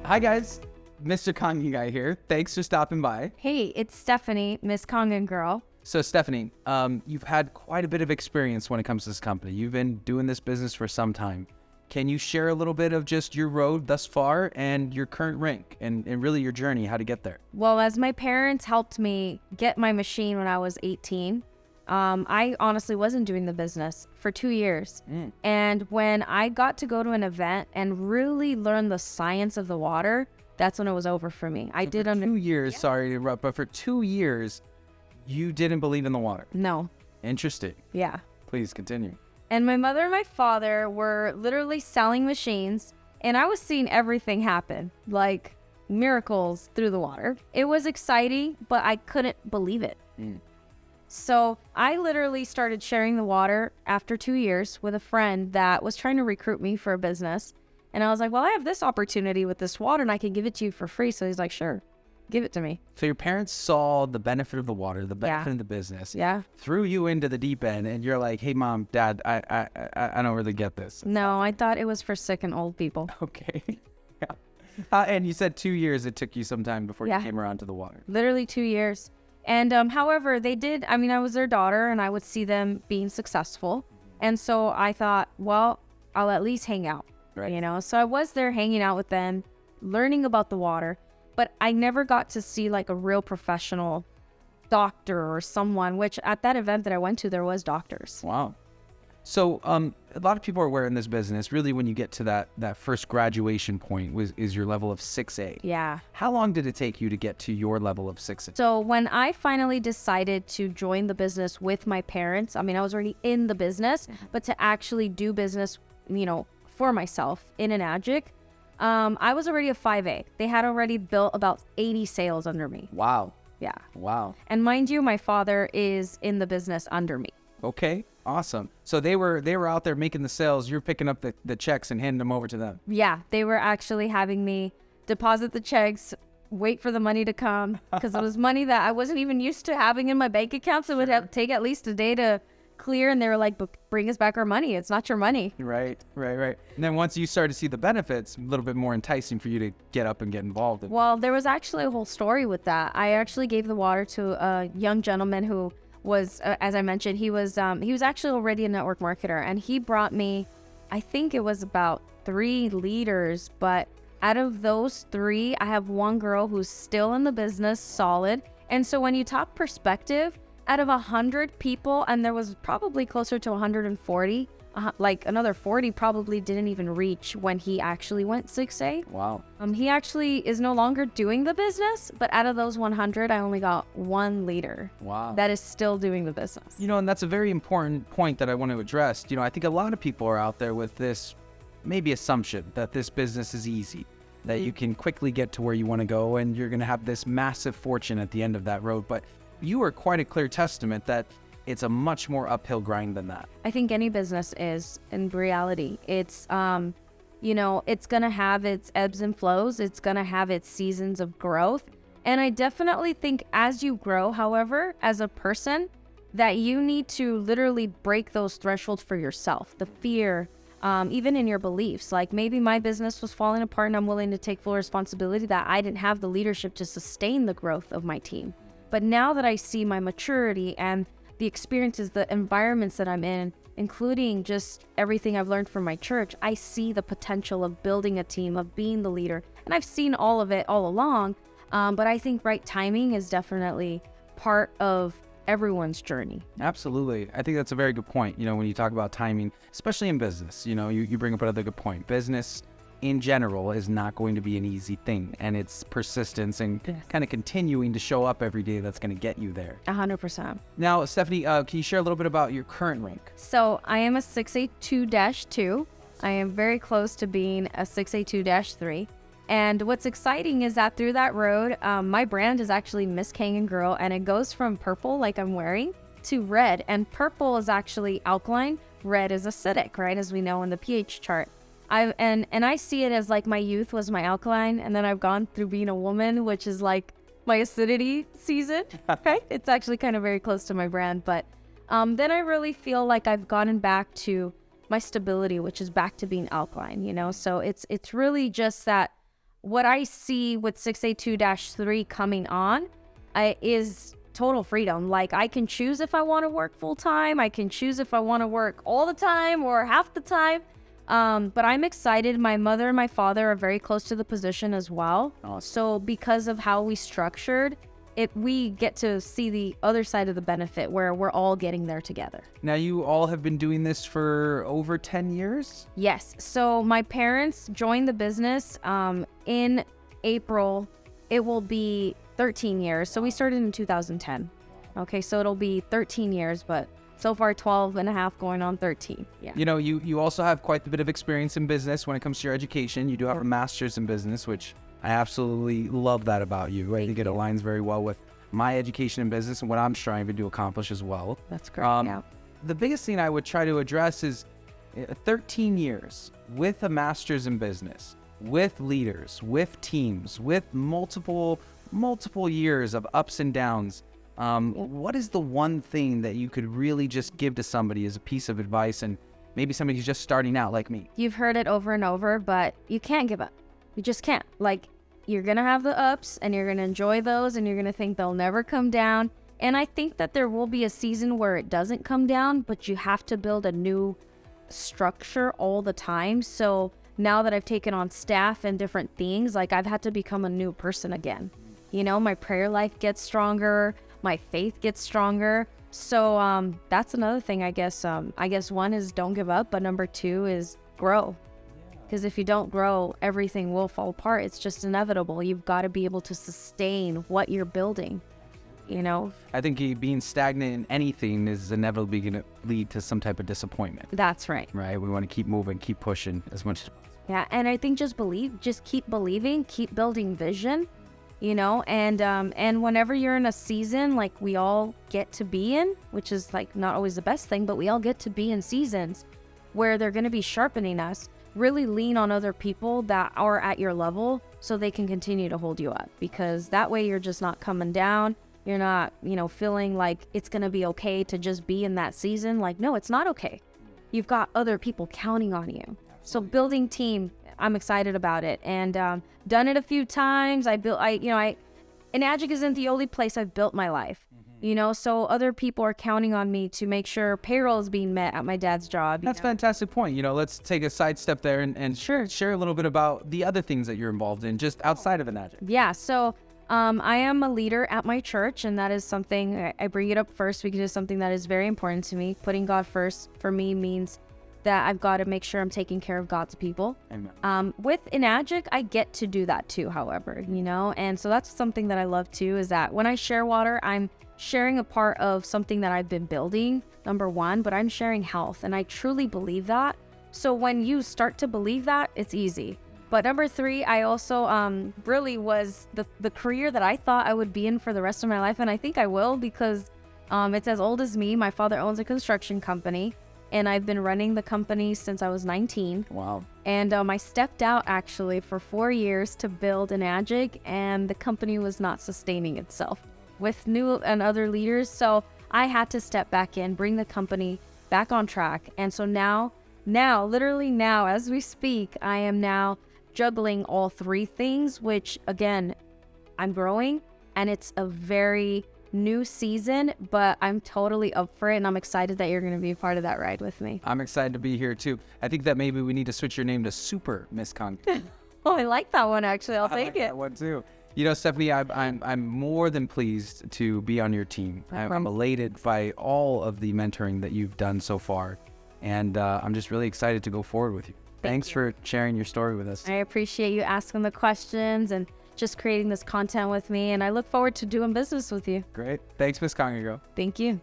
Hi guys, Mr. Kangen Guy here. Thanks for stopping by. Hey, it's Stephanie, Ms Kangen Girl. So Stephanie, you've had quite a bit of experience when it comes to this company. You've been doing this business for some time. Can you share a little bit of just your road thus far and your current rank and really your journey, how to get there? Well, as my parents helped me get my machine when I was 18, I honestly wasn't doing the business for 2 years. And when I got to go to an event and really learn the science of the water, that's when it was over for me. I did 2 years, sorry to interrupt, but for 2 years, you didn't believe in the water. No. Interesting. Yeah. Please continue. And my mother and my father were literally selling machines, and I was seeing everything happen, like miracles through the water. It was exciting, but I couldn't believe it. So I literally started sharing the water after 2 years with a friend that was trying to recruit me for a business. And I was like, well, I have this opportunity with this water and I can give it to you for free. So he's like, sure, give it to me. So your parents saw the benefit of the water, the benefit of the business, threw you into the deep end, and you're like, hey, mom, dad, I don't really get this. No, I thought it was for sick and old people. Okay. And you said 2 years it took you some time before you came around to the water. Literally 2 years. And however, they did, I mean, I was their daughter and I would see them being successful. And so I thought, well, I'll at least hang out, you know? So I was there hanging out with them, learning about the water, but I never got to see like a real professional doctor or someone, which at that event that I went to, there was doctors. Wow. So a lot of people are aware in this business, really when you get to that first graduation point is your level of 6A. Yeah. How long did it take you to get to your level of 6A? So when I finally decided to join the business with my parents, I mean, I was already in the business, but to actually do business, you know, for myself in Enagic, I was already a 5A. They had already built about 80 sales under me. Wow. Yeah. Wow. And mind you, my father is in the business under me. Okay. Awesome. So they were out there making the sales. You're picking up the checks and handing them over to them. Yeah. They were actually having me deposit the checks, wait for the money to come, because it was money that I wasn't even used to having in my bank account. So it would take at least a day to clear. And they were like, bring us back our money. It's not your money. Right. And then once you start to see the benefits, a little bit more enticing for you to get up and get involved. Well, there was actually a whole story with that. I actually gave the water to a young gentleman who was, as I mentioned, he was actually already a network marketer, and he brought me, I think it was about 3 liters, but out of those 3, I have one girl who's still in the business, solid. And so when you talk perspective, out of 100 people, and there was probably closer to 140, like another 40 probably didn't even reach when he actually went 6A. Wow. He actually is no longer doing the business, but out of those 100, I only got 1 leader. Wow. That is still doing the business. You know, and that's a very important point that I want to address. You know, I think a lot of people are out there with this maybe assumption that this business is easy, that you can quickly get to where you want to go and you're going to have this massive fortune at the end of that road. But you are quite a clear testament that it's a much more uphill grind than that. I think any business is, in reality. It's, you know, it's going to have its ebbs and flows. It's going to have its seasons of growth. And I definitely think as you grow, however, as a person, that you need to literally break those thresholds for yourself. The fear, even in your beliefs. Like maybe my business was falling apart and I'm willing to take full responsibility that I didn't have the leadership to sustain the growth of my team. But now that I see my maturity and the experiences, the environments that I'm in, including just everything I've learned from my church, I see the potential of building a team, of being the leader. And I've seen all of it all along. But I think right timing is definitely part of everyone's journey. Absolutely. I think that's a very good point. You know, when you talk about timing, especially in business, you know, you bring up another good point. Business in general is not going to be an easy thing, and it's persistence and kind of continuing to show up every day that's going to get you there. 100%. Now, Stephanie, can you share a little bit about your current rank? So I am a 6A2-2. I am very close to being a 6A2-3. And what's exciting is that through that road, my brand is actually Ms Kangen Girl, and it goes from purple, like I'm wearing, to red. And purple is actually alkaline, red is acidic, right, as we know in the pH chart. I see it as like my youth was my alkaline, and then I've gone through being a woman, which is like my acidity season. Okay, it's actually kind of very close to my brand, but then I really feel like I've gotten back to my stability, which is back to being alkaline, you know? So it's really just that what I see with 682-3 coming on is total freedom. Like, I can choose if I want to work full time. I can choose if I want to work all the time or half the time. But I'm excited. My mother and my father are very close to the position as well. Awesome. So because of how we structured it, we get to see the other side of the benefit where we're all getting there together. Now, you all have been doing this for over 10 years? Yes. So my parents joined the business in April. It will be 13 years. So we started in 2010. Okay, so it'll be 13 years, but so far 12 and a half going on 13. Yeah. You know, you also have quite a bit of experience in business when it comes to your education. You do have a master's in business, which I absolutely love that about you. I think it aligns very well with my education in business and what I'm striving to accomplish as well. That's correct. Yeah. The biggest thing I would try to address is 13 years with a master's in business, with leaders, with teams, with multiple years of ups and downs. What is the one thing that you could really just give to somebody as a piece of advice, and maybe somebody who's just starting out like me? You've heard it over and over, but you can't give up. You just can't. Like, you're going to have the ups and you're going to enjoy those and you're going to think they'll never come down. And I think that there will be a season where it doesn't come down, but you have to build a new structure all the time. So now that I've taken on staff and different things, like, I've had to become a new person again. You know, my prayer life gets stronger. My faith gets stronger. So that's another thing, I guess. I guess one is don't give up, but number two is grow. Because if you don't grow, everything will fall apart. It's just inevitable. You've got to be able to sustain what you're building, you know? I think being stagnant in anything is inevitably going to lead to some type of disappointment. That's right. Right? We want to keep moving, keep pushing as much as possible. Yeah, and I think just keep believing, keep building vision, you know? And whenever you're in a season like we all get to be in, which is like not always the best thing, but we all get to be in seasons where they're going to be sharpening us. Really lean on other people that are at your level so they can continue to hold you up, because that way you're just not coming down. You're not, you know, feeling like it's going to be okay to just be in that season. Like, no, it's not okay. You've got other people counting on you. So building team, I'm excited about it, and done it a few times. Enagic isn't the only place I've built my life. You know, so other people are counting on me to make sure payroll is being met at my dad's job. That's a fantastic point. You know, let's take a sidestep there and Sure. share a little bit about the other things that you're involved in just outside of Enagic. Yeah, so I am a leader at my church, and that is something, I bring it up first because it's something that is very important to me. Putting God first for me means that I've got to make sure I'm taking care of God's people. Amen. With Enagic, I get to do that too, however, you know, and so that's something that I love too, is that when I share water, I'm sharing a part of something that I've been building, number one, but I'm sharing health, and I truly believe that. So when you start to believe that, it's easy. But number three, I also really was the career that I thought I would be in for the rest of my life, and I think I will, because it's as old as me. My father owns a construction company, and I've been running the company since I was 19. Wow. And I stepped out actually for 4 years to build Enagic, and the company was not sustaining itself with new and other leaders. So I had to step back in, bring the company back on track. And so now, literally now, as we speak, I am now juggling all three things, which again, I'm growing, and it's a very new season, but I'm totally up for it, and I'm excited that you're going to be a part of that ride with me. I'm excited to be here too. I think that maybe we need to switch your name to Super Ms Kangen. Oh, I like that one, actually. I'll I take like it. that one too. You know, Stephanie, I'm more than pleased to be on your team. I'm elated by all of the mentoring that you've done so far, and I'm just really excited to go forward with you. Thanks for sharing your story with us. I appreciate you asking the questions and just creating this content with me, and I look forward to doing business with you. Great. Thanks, Ms Kangen Girl. Thank you.